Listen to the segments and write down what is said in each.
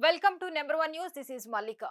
Welcome to number one news. This is Mallika.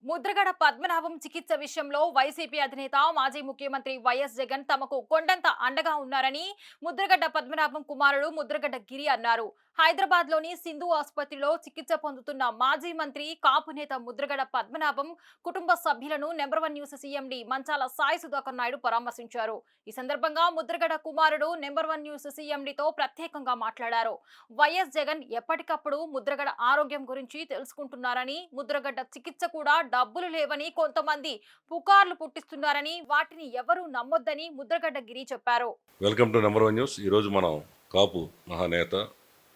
Mudragada Padmanabham చికిత్స విషయంలో YCP అధినేత మాజీ ముఖ్యమంత్రి వైఎస్ జగన్ తమకు కొండంత అండగా ఉన్నారని ముద్రగడ్డ పద్మనాభం కుమారుడు ముద్రగడ్డ గిరి అన్నారు. హైదరాబాద్ లోని సింధు ఆసుపత్రిలో చికిత్స పొందుతున్న మాజీ మంత్రి కాపు నేత ముద్రగడ పద్మనాభం కుటుంబ సభ్యులను నెంబర్ వన్ న్యూస్ సీఎండి మంచాల సాయి సుధాకర్ నాయుడు పరామర్శించారు. ఈ సందర్భంగా ముద్రగడ కుమారుడు నెంబర్ వన్ న్యూస్ సీఎండితో ప్రత్యేకంగా మాట్లాడారు. వైఎస్ జగన్ ఎప్పటికప్పుడు ముద్రగడ ఆరోగ్యం గురించి తెలుసుకుంటున్నారని, ముద్రగడ్డ చికిత్స కూడా డబ్బులు లేవని కొంతమంది పుకార్లు పుట్టిస్తున్నారని, వాటిని ఎవరూ నమ్మొద్దని ముద్రగడ్డ గిరి చెప్పారు. Welcome to number one news. ఈరోజు మనం కాపు మహానేత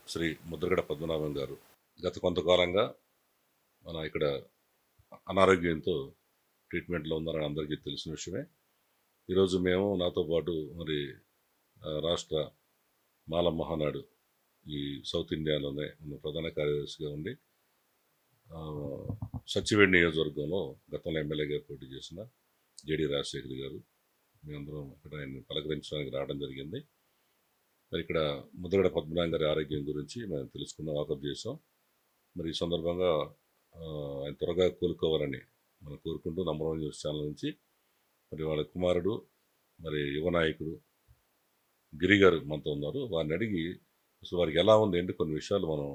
శ్రీ ముద్రగడ పద్మనాభం గారు గత కొంతకాలంగా మన ఇక్కడ అనారోగ్యంతో ట్రీట్మెంట్లో ఉన్నారని అందరికీ తెలిసిన విషయమే. ఈరోజు మేము నాతో పాటు మరి రాష్ట్ర మాల మహానాడు ఈ సౌత్ ఇండియాలోనే ఉన్న ప్రధాన కార్యదర్శిగా ఉండి సచ్చివేడి నియోజకవర్గంలో గతంలో ఎమ్మెల్యేగా పోటీ చేసిన జేడి రాజశేఖర్ గారు మేమందరం ఇక్కడ ఆయన పలకరించడానికి రావడం జరిగింది. మరి ఇక్కడ ముద్రగడ పద్మనాభం గారి ఆరోగ్యం గురించి మేము తెలుసుకున్నాం, వాకప్ చేసాం. మరి ఈ సందర్భంగా ఆయన త్వరగా కోలుకోవాలని మనం కోరుకుంటూ నంబర్ వన్ న్యూస్ ఛానల్ నుంచి మరి వాళ్ళ కుమారుడు మరి యువ నాయకుడు గిరి గారు మనతో ఉన్నారు. వారిని అడిగి అసలు వారికి ఎలా ఉంది ఏంటి కొన్ని విషయాలు మనం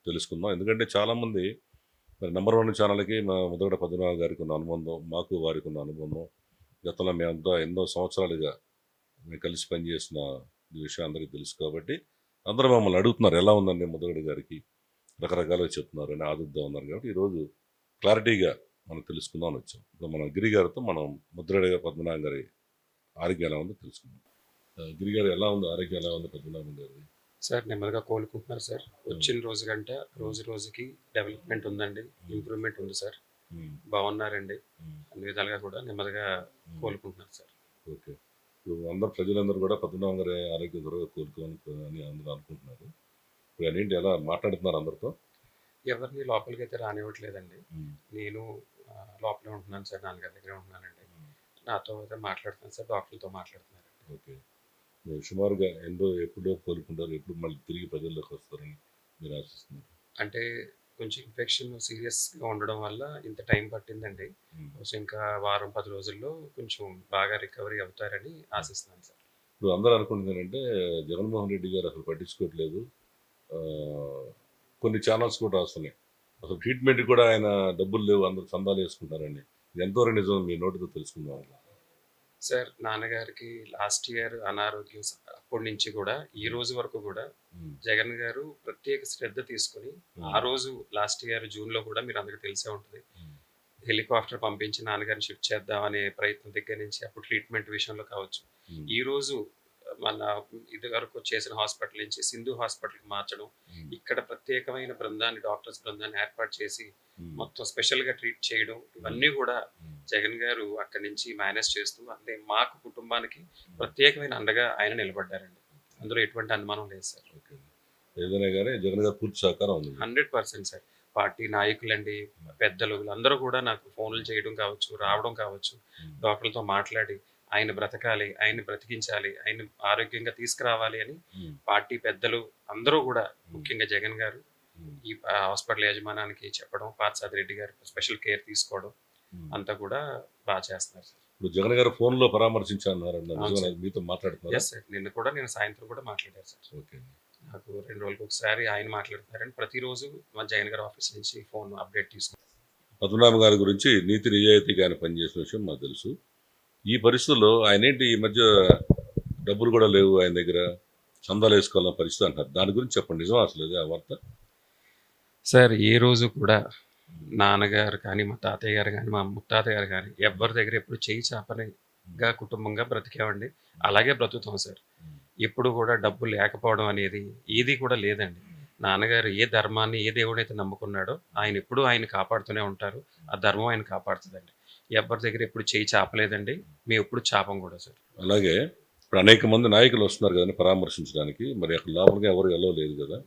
తెలుసుకుందాం. ఎందుకంటే చాలామంది మరి నెంబర్ వన్ ఛానల్కి మా ముద్రగడ పద్మనాభం గారికి ఉన్న అనుబంధం, మాకు వారికి ఉన్న అనుబంధం, గతంలో మేమంతా ఎన్నో సంవత్సరాలుగా మేము కలిసి పనిచేసిన ఈ విషయం అందరికీ తెలుసు. కాబట్టి అందరూ మమ్మల్ని అడుగుతున్నారు ఎలా ఉందండి ముద్రగడ గారికి, రకరకాలుగా చెప్తున్నారు అని ఆదుద్దాం ఉన్నారు. కాబట్టి ఈరోజు క్లారిటీగా మనం తెలుసుకుందాం అని వచ్చాం. ఇప్పుడు మనం గిరి గారితో మనం ముద్రగడ పద్మనాభం గారి ఆరోగ్యం ఎలా ఉందో తెలుసుకుందాం. గిరి గారు ఎలా ఉంది, ఆరోగ్యం ఎలా ఉంది పద్మనాభం గారి? సార్ నెమ్మదిగా కోలుకుంటున్నారు సార్. వచ్చిన రోజు కంటే రోజు రోజుకి డెవలప్మెంట్ ఉందండి, ఇంప్రూవ్మెంట్ ఉంది సార్. బాగున్నారండి, అన్ని విధాలుగా కూడా నెమ్మదిగా కోలుకుంటున్నారు సార్. ఓకే. ఇప్పుడు అందరు ప్రజలందరూ కూడా పద్మనాభం గారి ఆరోగ్యం త్వరగా కోలుకోవాలని అందరూ అనుకుంటున్నారు. ఇప్పుడు ఏంటి ఎలా మాట్లాడుతున్నారు అందరితో? ఎవరిని లోపలికి అయితే రానివ్వట్లేదండి. నేను లోపలే ఉంటున్నాను సార్, నాన్నగారి దగ్గర ఉంటున్నానండి. నాతో అయితే మాట్లాడుతున్నాను సార్, డాక్టర్లతో మాట్లాడుతున్నారండి. ఓకే. మీరు సుమారుగా ఎప్పుడో కోలుకుంటారు, ఎప్పుడు మళ్ళీ తిరిగి ప్రజల్లోకి వస్తారని మీరు ఆశిస్తున్నారు? అంటే కొంచెం ఇన్ఫెక్షన్ సీరియస్గా ఉండడం వల్ల ఇంత టైం పట్టిందండి. కొంచెం ఇంకా వారం 10 రోజుల్లో కొంచెం బాగా రికవరీ అవుతారని ఆశిస్తున్నాను సార్. ఇప్పుడు అందరూ అనుకుంటుంది ఏంటంటే జగన్మోహన్ రెడ్డి గారు అసలు పట్టించుకోవట్లేదు, కొన్ని ఛానల్స్ కూడా వస్తున్నాయి, అసలు ట్రీట్మెంట్ కూడా ఆయన డబ్బులు లేవు, అందరూ చందాలు వేసుకుంటారండి. ఇది ఎంతవరకు నిజం మీ నోటితో తెలుసుకుందాం. సార్ నాన్నగారికి లాస్ట్ ఇయర్ అనారోగ్యం అప్పటి నుంచి కూడా ఈ రోజు వరకు కూడా జగన్ గారు ప్రత్యేక శ్రద్ధ తీసుకుని ఆ రోజు లాస్ట్ ఇయర్ జూన్లో కూడా మీరు అందరికీ తెలిసే ఉంటుంది, హెలికాప్టర్ పంపించి నాన్నగారిని షిఫ్ట్ చేద్దాం అనే ప్రయత్నం దగ్గర నుంచి అప్పుడు ట్రీట్మెంట్ విషయంలో కావచ్చు, ఈ రోజు మన ఇది వరకు చేసిన హాస్పిటల్ నుంచి సింధు హాస్పిటల్కి మార్చడం, ఇక్కడ ప్రత్యేకమైన బృందాన్ని డాక్టర్స్ బృందాన్ని ఏర్పాటు చేసి మొత్తం స్పెషల్గా ట్రీట్ చేయడం, ఇవన్నీ కూడా జగన్ గారు అక్కడి నుంచి మేనేజ్ చేస్తూ అంటే మాకు కుటుంబానికి ప్రత్యేకమైన అండగా ఆయన నిలబడ్డారండి. అందులో ఎటువంటి అనుమానం లేదు సార్. ఏదైనా కానీ జగన్ గారు పూర్తి సహకారం ఉంది. 100% సార్. పార్టీ నాయకులండి, పెద్దలు వీళ్ళందరూ కూడా నాకు ఫోన్లు చేయడం కావచ్చు, రావడం కావచ్చు, డాక్టర్లతో మాట్లాడి ఆయన బ్రతకాలి, ఆయన బ్రతికించాలి, ఆయన ఆరోగ్యంగా తీసుకురావాలి అని పార్టీ పెద్దలు అందరూ కూడా, ముఖ్యంగా జగన్ గారు ఈ హాస్పిటల్ యాజమాన్యానికి చెప్పడం, పార్థసారథి రెడ్డి గారు స్పెషల్ కేర్ తీసుకోవడం అంతా కూడా బాగా చేస్తున్నారు సార్. ఇప్పుడు జగన్ గారు ఫోన్లో పరామర్శించారు, మీతో మాట్లాడుతున్నారు? సార్ నేను సాయంత్రం కూడా మాట్లాడారు సార్. ఓకే. నాకు 2 రోజులకు ఒకసారి ఆయన మాట్లాడుతున్నారని ప్రతిరోజు మా జగన్ గారి ఆఫీస్ నుంచి ఫోన్ అప్డేట్ తీసుకుంటారు. పద్మనాభం గారి గురించి నీతి నిజాయితీగా ఆయన పనిచేసిన విషయం మాకు తెలుసు. ఈ పరిస్థితుల్లో ఆయన ఏంటి ఈ మధ్య డబ్బులు కూడా లేవు ఆయన దగ్గర, చందాలు వేసుకోవాలన్న పరిస్థితి అంటారు, దాని గురించి చెప్పండి, నిజం అసలు ఆ వార్త? సార్ ఏ రోజు కూడా నాన్నగారు కానీ, మా తాతయ్య గారు కానీ, మా ముత్తాత గారు కానీ ఎవరి దగ్గర ఎప్పుడు చేయి చాపనిగా కుటుంబంగా బ్రతికామండి, అలాగే బ్రతుకుతాం సార్. ఎప్పుడు కూడా డబ్బు లేకపోవడం అనేది ఏది కూడా లేదండి. నాన్నగారు ఏ ధర్మాన్ని, ఏ దేవుడైతే నమ్ముకున్నాడో ఆయన ఎప్పుడు ఆయన కాపాడుతూనే ఉంటారు, ఆ ధర్మం ఆయన కాపాడుతుందండి. ఎవరి దగ్గర ఎప్పుడు చేయి చాపలేదండి, మేము ఎప్పుడు చాపం కూడా సార్. అలాగే ఇప్పుడు అనేక మంది నాయకులు వస్తున్నారు కదండి పరామర్శించడానికి, మరి అక్కడ లోపలికి ఎవరు వెళ్ళలేదు కదా,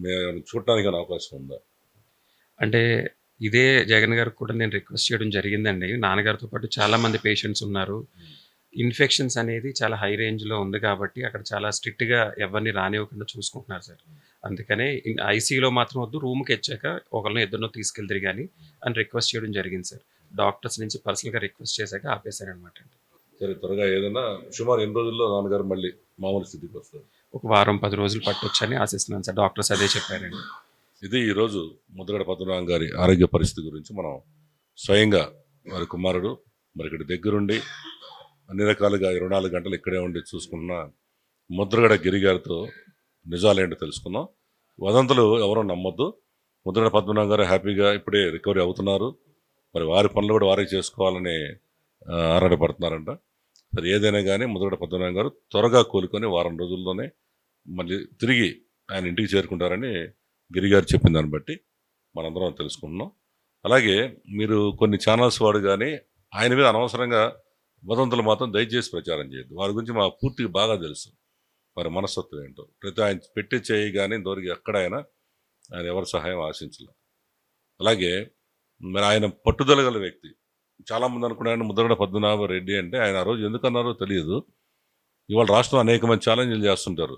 మేము చూడటానికి అవకాశం ఉందా? అంటే ఇదే జగన్ గారికి కూడా నేను రిక్వెస్ట్ చేయడం జరిగిందండి. నాన్నగారితో పాటు చాలామంది పేషెంట్స్ ఉన్నారు, ఇన్ఫెక్షన్స్ అనేది చాలా హై రేంజ్‌లో ఉంది కాబట్టి అక్కడ చాలా స్ట్రిక్ట్‌గా ఎవరిని రానివ్వకుండా చూసుకుంటున్నారు సార్. అందుకనే ఐసీయూలో మాత్రం వద్దు, రూమ్‌కొచ్చాక ఒకళ్ళనో ఇద్దరినో తీసుకెళ్దురు గాని అని రిక్వెస్ట్ చేయడం జరిగింది సార్. డాక్టర్స్ నుంచి పర్సనల్‌గా రిక్వెస్ట్ చేశాక ఆపేశారనమాట అండి. సరే, త్వరగా ఏదైనా సుమారు ఎన్ని రోజుల్లో నాన్నగారు మళ్ళీ మామూలు స్థితికి వస్తారు? ఒక వారం 10 రోజులు పట్టొచ్చని ఆశిస్తున్నాను సార్. డాక్టర్స్ అదే చెప్పారండి. ఇది ఈరోజు ముద్రగడ పద్మనాభం గారి ఆరోగ్య పరిస్థితి గురించి మనం స్వయంగా వారి కుమారుడు మరి ఇక్కడ దగ్గరుండి అన్ని రకాలుగా 24 గంటలు ఇక్కడే ఉండి చూసుకున్న ముద్రగడ గిరి గారితో నిజాలేంటో తెలుసుకున్నాం. వదంతులు ఎవరో నమ్మొద్దు. ముద్రగడ పద్మనాభం గారు హ్యాపీగా ఇప్పుడే రికవరీ అవుతున్నారు. మరి వారి పనులు కూడా వారే చేసుకోవాలని ఆరాటపడుతున్నారంట. సరే, ఏదైనా కానీ ముద్రగడ పద్మనాభం గారు త్వరగా కోలుకొని వారం రోజుల్లోనే మళ్ళీ తిరిగి ఆయన ఇంటికి చేరుకుంటారని గిరిగారు చెప్పిన దాన్ని బట్టి మనందరం తెలుసుకుంటున్నాం. అలాగే మీరు కొన్ని ఛానల్స్ వాడు కానీ ఆయన మీద అనవసరంగా వదంతులు మాత్రం దయచేసి ప్రచారం చేయొద్దు. వారి గురించి మాకు పూర్తిగా బాగా తెలుసు, వారి మనస్తత్వం ఏంటో. ప్రతి ఆయన పెట్టి చేయి కానీ దొరికి ఎక్కడైనా ఆయన ఎవరి సహాయం ఆశించలేదు. అలాగే మరి ఆయన పట్టుదల గల వ్యక్తి. చాలామంది అనుకున్నాను ముద్రగడ పద్మనాభ రెడ్డి అంటే ఆయన ఆ రోజు ఎందుకన్నారో తెలియదు. ఇవాళ రాష్ట్రంలో అనేక మంది ఛాలెంజ్లు చేస్తుంటారు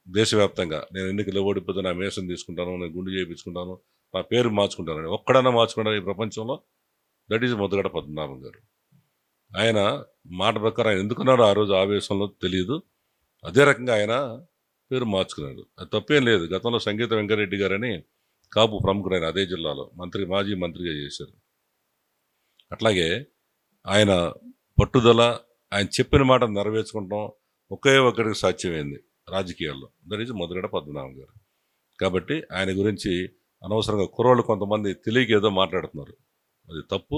దేశవ్యాప్తంగా. నేను ఎన్నికల్లో ఓడిపోతే నా మేసం తీసుకుంటాను, నేను గుండు చేయించుకుంటాను, నా పేరు మార్చుకుంటానని. ఒక్కడన్నా మార్చుకుంటాను ఈ ప్రపంచంలో? దట్ ఈజ్ ముద్రగడ పద్మనాభం గారు. ఆయన మాట ప్రకారం ఆయన ఎందుకున్నారో ఆ రోజు ఆవేశంలో తెలియదు. అదే రకంగా ఆయన పేరు మార్చుకున్నాడు. అది తప్పేం లేదు. గతంలో సంగీత వెంకరెడ్డి గారని కాపు ప్రముఖుడైన అదే జిల్లాలో మాజీ మంత్రిగా చేశారు. అట్లాగే ఆయన పట్టుదల, ఆయన చెప్పిన మాట నెరవేర్చుకుంటాం ఒకే ఒక్కడికి సాధ్యమైంది రాజకీయాల్లో. దట్ ఈజ్ ముద్రగడ పద్మనాభం గారు. కాబట్టి ఆయన గురించి అనవసరంగా కుర్రోళ్ళు కొంతమంది తెలియక ఏదో మాట్లాడుతున్నారు. అది తప్పు.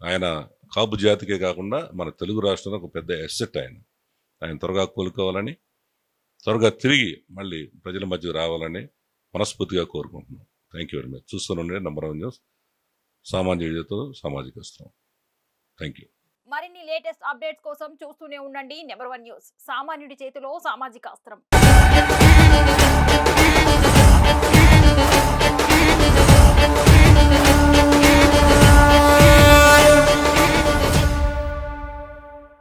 ఆయన కాపు జాతికే కాకుండా మన తెలుగు రాష్ట్రంలో ఒక పెద్ద ఎస్సెట్ ఆయన. ఆయన త్వరగా కోలుకోవాలని, త్వరగా తిరిగి మళ్ళీ ప్రజల మధ్యకు రావాలని మనస్ఫూర్తిగా కోరుకుంటున్నాం. Thank you very much. చూస్తూనే నంబర్ 1 న్యూస్, సామాన్య విజయతో సామాజికస్త్రం. Thank you. మరిన్ని లేటెస్ట్ అప్డేట్స్ కోసం చూస్తూనే ఉండండి నెంబర్ 1 న్యూస్. సామాన్యుడి చేతిలో సామాజిక అస్త్రం.